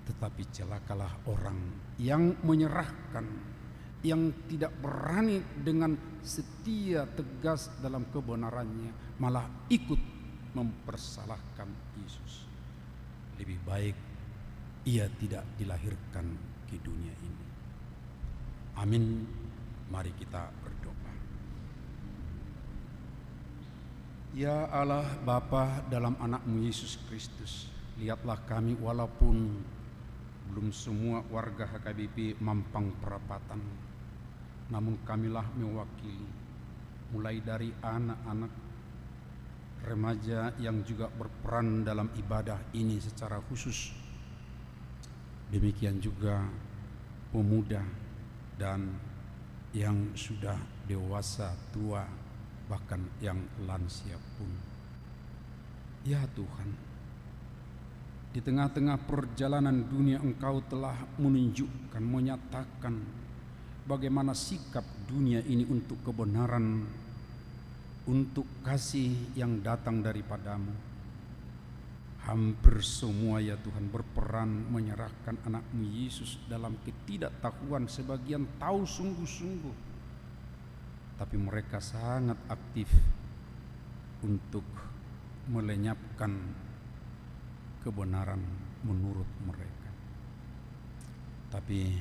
Tetapi celakalah orang yang menyerahkan, yang tidak berani dengan setia tegas dalam kebenarannya, malah ikut mempersalahkan Yesus. Lebih baik ia tidak dilahirkan ke dunia ini. Amin. Mari kita berdoa. Ya Allah Bapa, dalam anak-Mu Yesus Kristus, lihatlah kami walaupun belum semua warga HKBP Mampang Perapatan, namun kamilah mewakili, mulai dari anak-anak, remaja yang juga berperan dalam ibadah ini secara khusus, demikian juga pemuda dan yang sudah dewasa, tua, bahkan yang lansia pun. Ya Tuhan, Di tengah-tengah perjalanan dunia Engkau telah menunjukkan, menyatakan bagaimana sikap dunia ini untuk kebenaran, untuk kasih yang datang daripadamu. Hampir semua ya Tuhan berperan menyerahkan anak-Mu Yesus dalam ketidaktahuan. Sebagian tahu sungguh-sungguh, tapi mereka sangat aktif untuk melenyapkan kebenaran menurut mereka. Tapi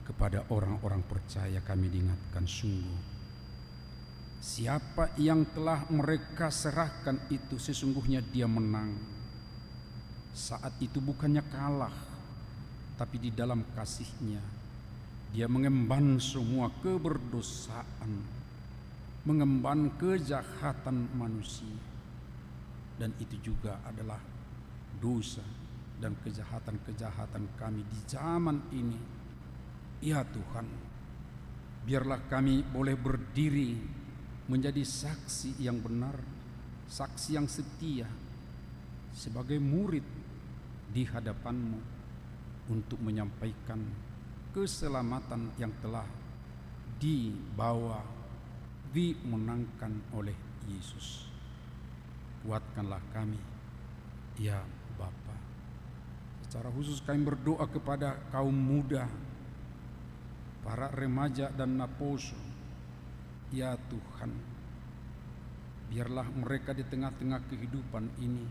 kepada orang-orang percaya kami diingatkan sungguh, siapa yang telah mereka serahkan itu sesungguhnya dia menang. Saat itu bukannya kalah, tapi di dalam kasih-Nya dia mengemban semua keberdosaan, mengemban kejahatan manusia. Dan itu juga adalah dosa dan kejahatan-kejahatan kami di zaman ini. Ya Tuhan, biarlah kami boleh berdiri menjadi saksi yang benar, saksi yang setia sebagai murid di hadapan-Mu untuk menyampaikan keselamatan yang telah dibawa, dimenangkan oleh Yesus. Kuatkanlah kami, ya Bapa. Secara khusus kami berdoa kepada kaum muda, para remaja dan naposo. Ya Tuhan, biarlah mereka di tengah-tengah kehidupan ini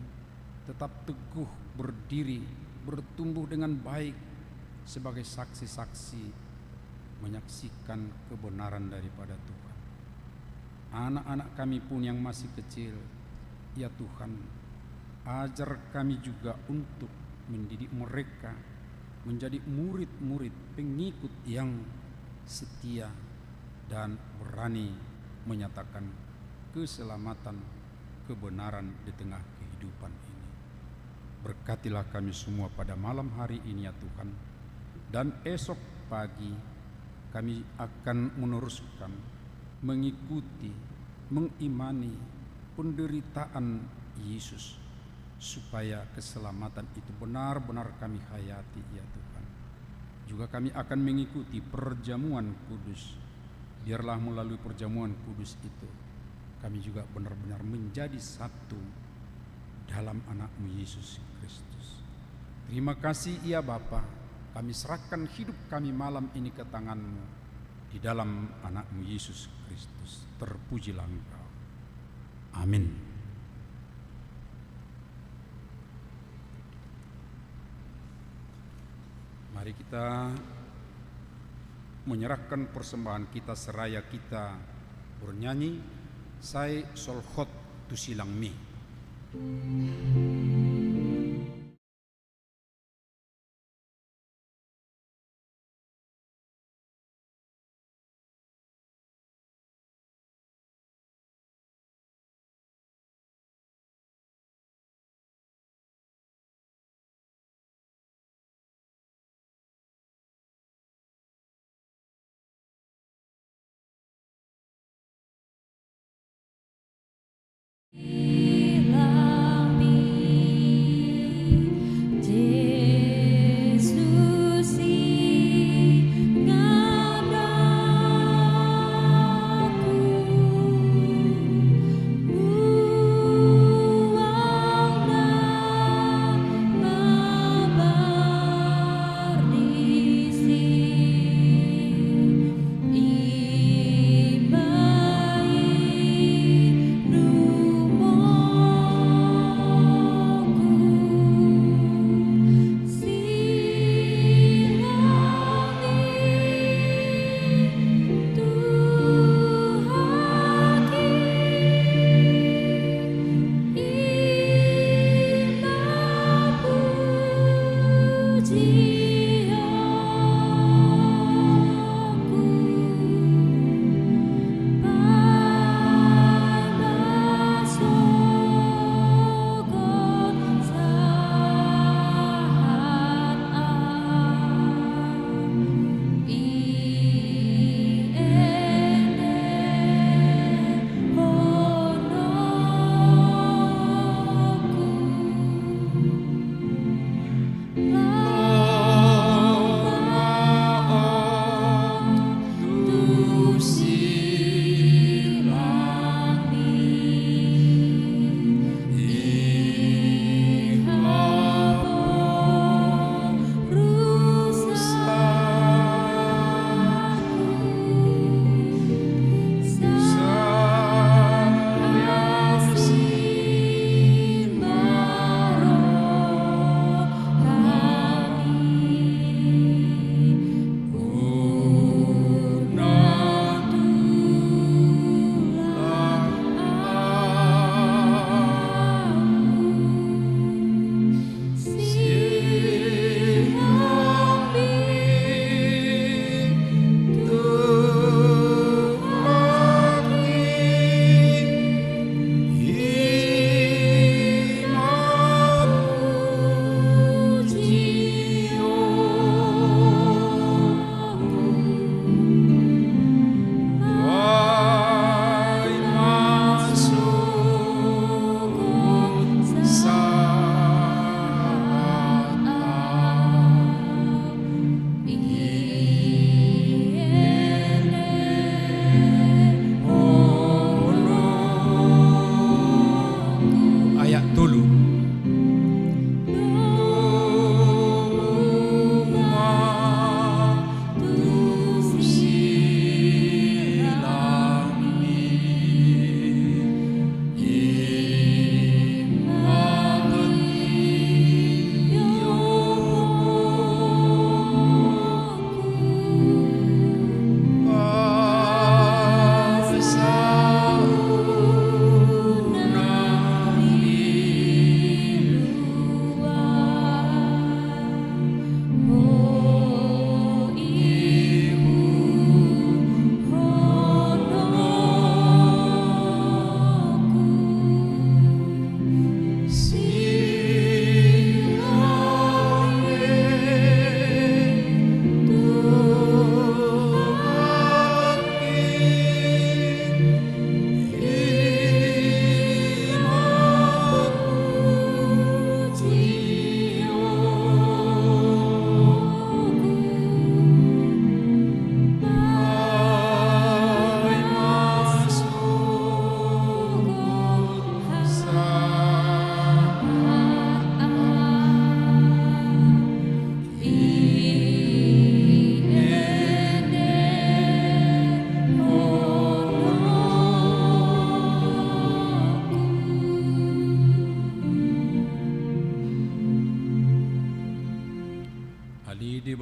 tetap teguh berdiri, bertumbuh dengan baik sebagai saksi-saksi menyaksikan kebenaran daripada Tuhan. Anak-anak kami pun yang masih kecil, ya Tuhan, ajar kami juga untuk mendidik mereka menjadi murid-murid pengikut yang setia dan berani menyatakan keselamatan, kebenaran di tengah kehidupan ini. Berkatilah kami semua pada malam hari ini ya Tuhan, dan esok pagi kami akan meneruskan mengikuti, mengimani penderitaan Yesus, supaya keselamatan itu benar-benar kami hayati ya Tuhan. Juga kami akan mengikuti perjamuan kudus. Biarlah melalui perjamuan kudus itu kami juga benar-benar menjadi satu dalam anak-Mu Yesus Kristus. Terima kasih ya Bapa, kami serahkan hidup kami malam ini ke tangan-Mu di dalam anak-Mu Yesus Kristus. Terpujilah Engkau. Amin. Mari kita menyerahkan persembahan kita seraya kita bernyanyi Sai Solkhot Tusilang Mi. Ilang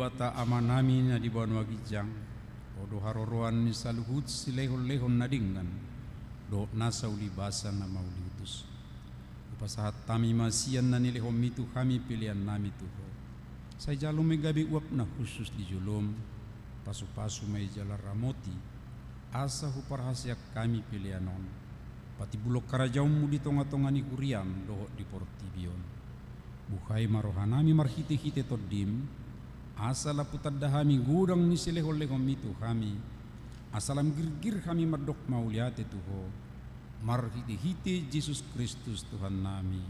bata amanami na di bawah wagijang odo haroroan ni saluhut silehon-lehon nadingan do nasa ulibasan na mauliutus upasahat tami masian na nilehom itu kami pilihan nami tuho say jalum megabi uap na khusus di julum pasu-pasu may jalar ramoti asa huparhasyak kami pilihanon pati bulok karajaummu di tonga-tonga ni kuriam doho di portibion buhay marohanami marhite-hite todim asala putadahami gudang ni silehol-lehom itu kami asalam girgir kami mardok mauliate tuho marhite-hite Yesus Kristus Tuhan nami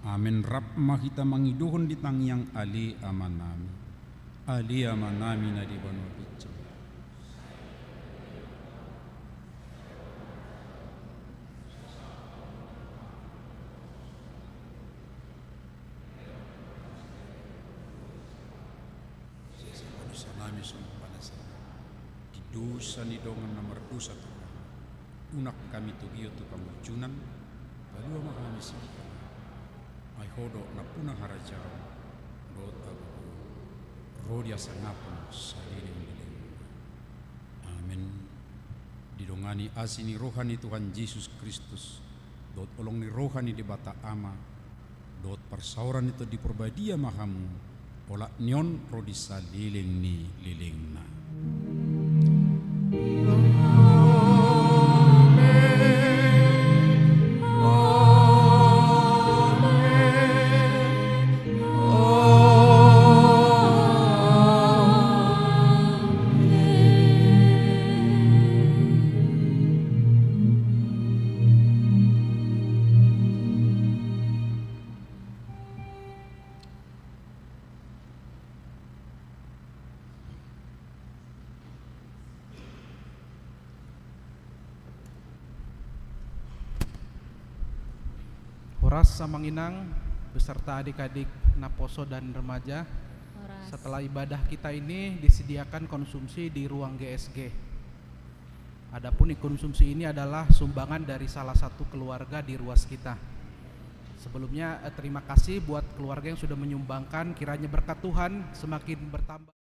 amin rap mahita mangidohon di tangyang ali amanami na di bawah picang nami sumber panasa di dosa ni dongan nomor dosa Tuhan unak kami tu iyo tu kamucunan balua mahami sikita ay hodo na punah harajau dot abu rodia sangapun saliling-liling amin didongani asini rohani Tuhan Yesus Kristus dot olong ni rohani di bata ama dot persauran itu di perbadia mahamu ola nyon rodisa liling ni liling na. Horas Samanginang beserta adik-adik Naposo dan remaja. Setelah ibadah kita ini disediakan konsumsi di ruang GSG. Adapun konsumsi ini adalah sumbangan dari salah satu keluarga di ruas kita. Sebelumnya terima kasih buat keluarga yang sudah menyumbangkan, kiranya berkat Tuhan semakin bertambah.